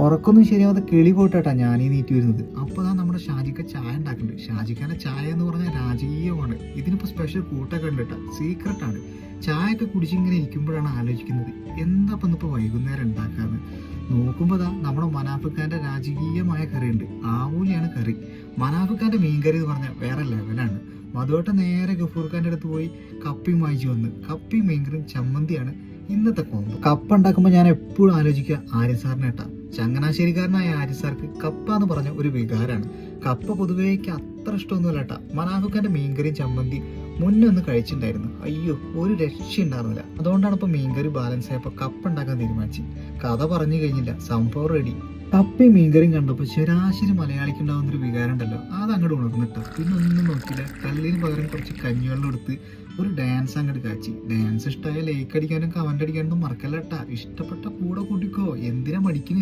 ഉറക്കൊന്നും ശരിയാവാതെ കിളി പോയിട്ടാ ഞാനീ നീറ്റ് വരുന്നത്. അപ്പോൾ നമ്മുടെ ഷാജിക്ക ചായ ഉണ്ടാക്കുന്നുണ്ട്. ഷാജിക്കാൻ്റെ ചായ എന്ന് പറഞ്ഞാൽ രാജകീയമാണ്. ഇതിനിപ്പോൾ സ്പെഷ്യൽ കൂട്ടൊക്കെ ഉണ്ട് കേട്ടോ, സീക്രട്ടാണ്. ചായ ഒക്കെ കുടിച്ചിങ്ങനെ ഇരിക്കുമ്പോഴാണ് ആലോചിക്കുന്നത് എന്താ ഇപ്പം ഇപ്പോൾ വൈകുന്നേരം ഉണ്ടാക്കാന്ന്. നോക്കുമ്പോൾ നമ്മുടെ മനാഫിക്കാൻ്റെ രാജകീയമായ കറി ഉണ്ട്. ആവൂലിയാണ് കറി. മനാഫിക്കാൻ്റെ മീൻകറി എന്ന് പറഞ്ഞാൽ വേറെ ലെവലാണ്. മധുവട്ടം നേരെ ഗഫൂർഖാൻ്റെ അടുത്ത് പോയി കപ്പയും വാങ്ങിച്ചു വന്ന് കപ്പയും മീൻകറിയും ചമ്മന്തിയാണ് ഇന്നത്തെ കോമ്പോ. കപ്പ ഉണ്ടാക്കുമ്പോൾ ഞാൻ എപ്പോഴും ആലോചിക്കുക ആര്യ സാറിനെ കേട്ടാ. ചങ്ങനാശ്ശേരിക്കാരനായ ആര്യ സാർക്ക് കപ്പ എന്ന് പറഞ്ഞ ഒരു വികാരമാണ്. കപ്പ പൊതുവേക്ക് അത്ര ഇഷ്ടമൊന്നുമില്ല കേട്ടാ. മനാഫിക്കാൻ്റെ മീൻകറിയും ചമ്മന്തി മുന്നേ ഒന്ന് കഴിച്ചിട്ടുണ്ടായിരുന്നു. അയ്യോ, ഒരു രക്ഷ ഉണ്ടായിരുന്നില്ല. അതുകൊണ്ടാണ് ഇപ്പോൾ മീൻകറി ബാലൻസ് ആയപ്പോൾ കപ്പ ഉണ്ടാക്കാൻ തീരുമാനിച്ചു. കഥ പറഞ്ഞു കഴിഞ്ഞില്ല, സംഭവം റെഡി. കപ്പയും മീൻകറിയും കണ്ടപ്പോൾ ശരാശരി മലയാളിക്ക് ഉണ്ടാകുന്നൊരു വികാരം ഉണ്ടല്ലോ, അത് അങ്ങോട്ട് ഉണർന്നിട്ടാ. പിന്നെ ഒന്നും നോക്കില്ല, കല്ലിന് പകരം കുറച്ച് കഞ്ഞിവെള്ളം എടുത്ത് ഒരു ഡാൻസ് അങ്ങോട്ട് കാച്ചി. ഡാൻസ് ഇഷ്ടമായ ലൈക്ക് അടിക്കാനും കമന്റ് അടിക്കാനൊന്നും മറക്കല്ല കേട്ടാ. ഇഷ്ടപ്പെട്ട കൂടെ കൂട്ടിക്കോ, എന്തിനാ മടിക്കുന്നത്.